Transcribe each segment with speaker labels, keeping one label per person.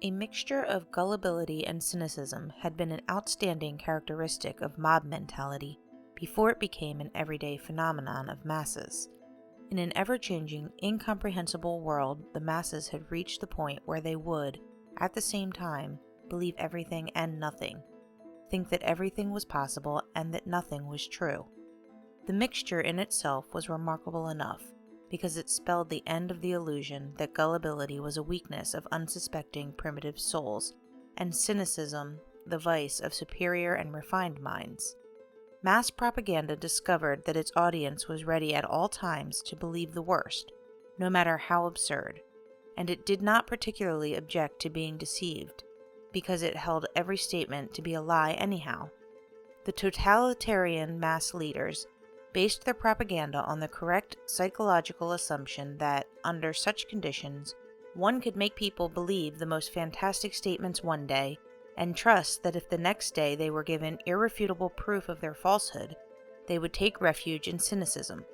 Speaker 1: A mixture of gullibility and cynicism had been an outstanding characteristic of mob mentality before it became an everyday phenomenon of masses. In an ever-changing, incomprehensible world, the masses had reached the point where they would, at the same time, believe everything and nothing, think that everything was possible and that nothing was true. The mixture in itself was remarkable enough, because it spelled the end of the illusion that gullibility was a weakness of unsuspecting primitive souls, and cynicism the vice of superior and refined minds. Mass propaganda discovered that its audience was ready at all times to believe the worst, no matter how absurd, and it did not particularly object to being deceived, because it held every statement to be a lie anyhow. The totalitarian mass leaders based their propaganda on the correct psychological assumption that, under such conditions, one could make people believe the most fantastic statements one day, and trust that if the next day they were given irrefutable proof of their falsehood, they would take refuge in cynicism.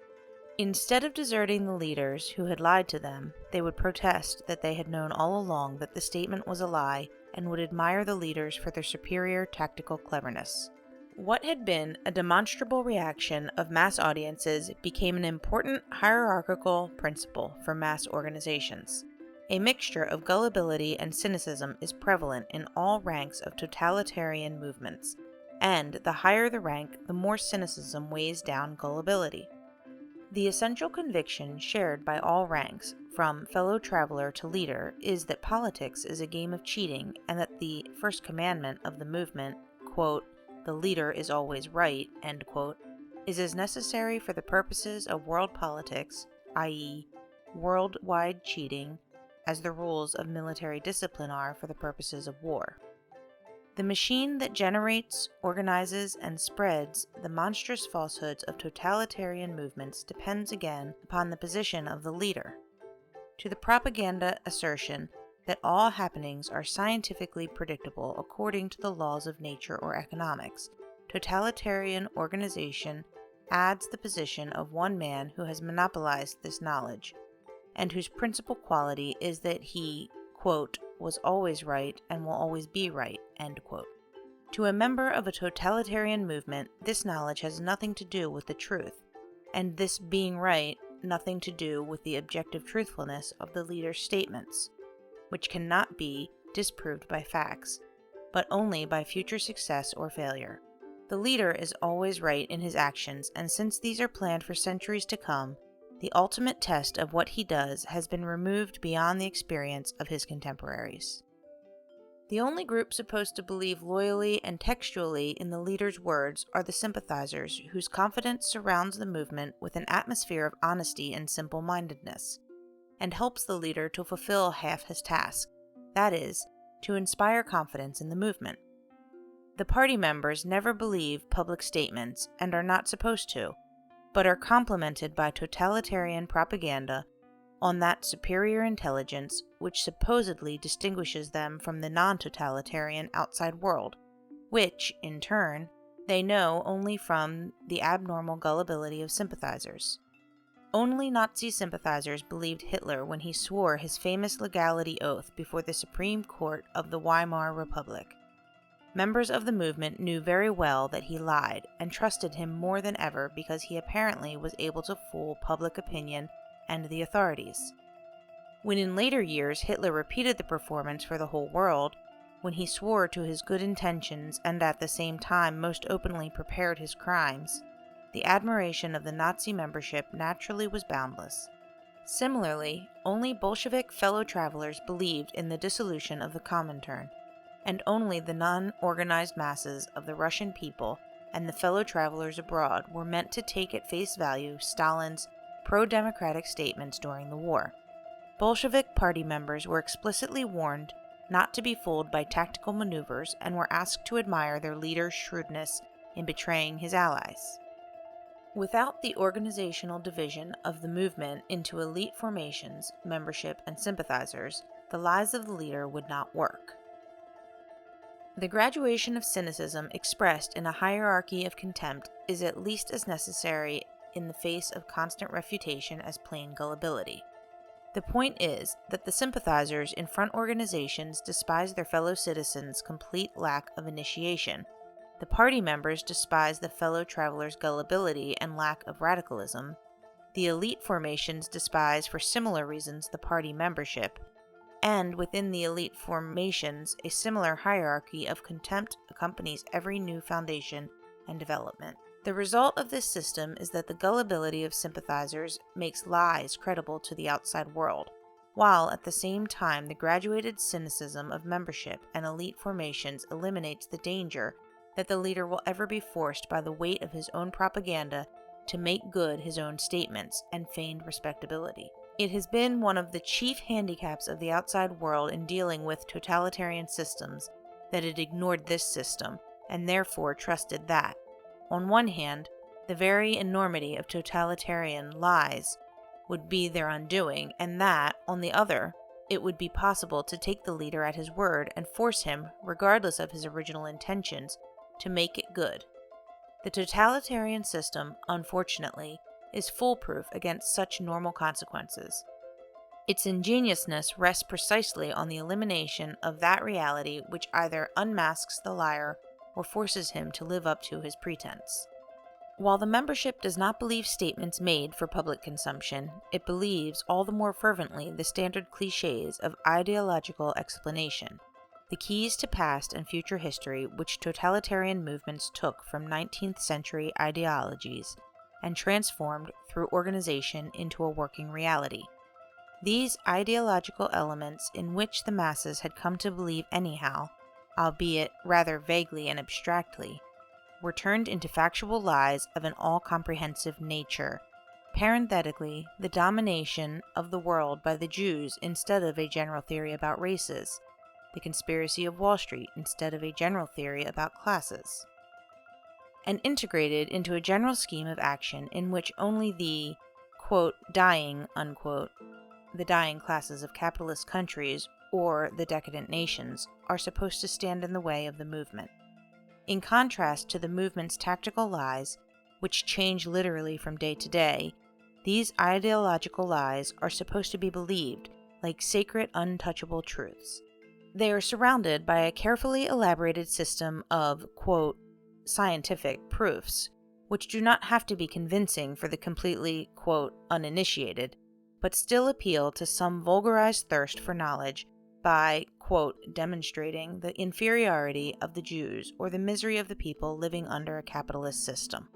Speaker 1: Instead of deserting the leaders who had lied to them, they would protest that they had known all along that the statement was a lie, and would admire the leaders for their superior tactical cleverness. What had been a demonstrable reaction of mass audiences became an important hierarchical principle for mass organizations. A mixture of gullibility and cynicism is prevalent in all ranks of totalitarian movements, and the higher the rank, the more cynicism weighs down gullibility. The essential conviction shared by all ranks, from fellow traveler to leader, is that politics is a game of cheating, and that the first commandment of the movement, quote, "the leader is always right," end quote, is as necessary for the purposes of world politics, i.e., worldwide cheating, as the rules of military discipline are for the purposes of war. The machine that generates, organizes, and spreads the monstrous falsehoods of totalitarian movements depends again upon the position of the leader. To the propaganda assertion that all happenings are scientifically predictable according to the laws of nature or economics, totalitarian organization adds the position of one man who has monopolized this knowledge, and whose principal quality is that he, quote, "was always right and will always be right," end quote. To a member of a totalitarian movement, this knowledge has nothing to do with the truth, and this being right, nothing to do with the objective truthfulness of the leader's statements, which cannot be disproved by facts, but only by future success or failure. The leader is always right in his actions, and since these are planned for centuries to come, the ultimate test of what he does has been removed beyond the experience of his contemporaries. The only group supposed to believe loyally and textually in the leader's words are the sympathizers, whose confidence surrounds the movement with an atmosphere of honesty and simple-mindedness, and helps the leader to fulfill half his task, that is, to inspire confidence in the movement. The party members never believe public statements, and are not supposed to, but are complemented by totalitarian propaganda on that superior intelligence which supposedly distinguishes them from the non-totalitarian outside world, which, in turn, they know only from the abnormal gullibility of sympathizers. Only Nazi sympathizers believed Hitler when he swore his famous legality oath before the Supreme Court of the Weimar Republic. Members of the movement knew very well that he lied, and trusted him more than ever because he apparently was able to fool public opinion and the authorities. When in later years Hitler repeated the performance for the whole world, when he swore to his good intentions and at the same time most openly prepared his crimes, the admiration of the Nazi membership naturally was boundless. Similarly, only Bolshevik fellow travelers believed in the dissolution of the Comintern, and only the non-organized masses of the Russian people and the fellow travelers abroad were meant to take at face value Stalin's pro-democratic statements during the war. Bolshevik party members were explicitly warned not to be fooled by tactical maneuvers and were asked to admire their leader's shrewdness in betraying his allies. Without the organizational division of the movement into elite formations, membership, and sympathizers, the lies of the leader would not work. The graduation of cynicism expressed in a hierarchy of contempt is at least as necessary in the face of constant refutation as plain gullibility. The point is that the sympathizers in front organizations despise their fellow citizens' complete lack of initiation. The party members despise the fellow travelers' gullibility and lack of radicalism. The elite formations despise for similar reasons the party membership. And within the elite formations, a similar hierarchy of contempt accompanies every new foundation and development. The result of this system is that the gullibility of sympathizers makes lies credible to the outside world, while at the same time the graduated cynicism of membership and elite formations eliminates the danger that the leader will ever be forced by the weight of his own propaganda to make good his own statements and feigned respectability. It has been one of the chief handicaps of the outside world in dealing with totalitarian systems that it ignored this system and therefore trusted that, on one hand, the very enormity of totalitarian lies would be their undoing, and that, on the other, it would be possible to take the leader at his word and force him, regardless of his original intentions, to make it good. The totalitarian system, unfortunately, is foolproof against such normal consequences. Its ingeniousness rests precisely on the elimination of that reality which either unmasks the liar or forces him to live up to his pretense. While the membership does not believe statements made for public consumption, it believes all the more fervently the standard clichés of ideological explanation, the keys to past and future history which totalitarian movements took from 19th century ideologies and transformed through organization into a working reality. These ideological elements in which the masses had come to believe anyhow, albeit rather vaguely and abstractly, were turned into factual lies of an all-comprehensive nature. Parenthetically, the domination of the world by the Jews instead of a general theory about races, the conspiracy of Wall Street instead of a general theory about classes, and integrated into a general scheme of action in which only the, quote, dying, unquote, the dying classes of capitalist countries or the decadent nations are supposed to stand in the way of the movement. In contrast to the movement's tactical lies, which change literally from day to day, these ideological lies are supposed to be believed like sacred, untouchable truths. They are surrounded by a carefully elaborated system of, quote, scientific proofs, which do not have to be convincing for the completely, quote, uninitiated, but still appeal to some vulgarized thirst for knowledge by, quote, demonstrating the inferiority of the Jews or the misery of the people living under a capitalist system.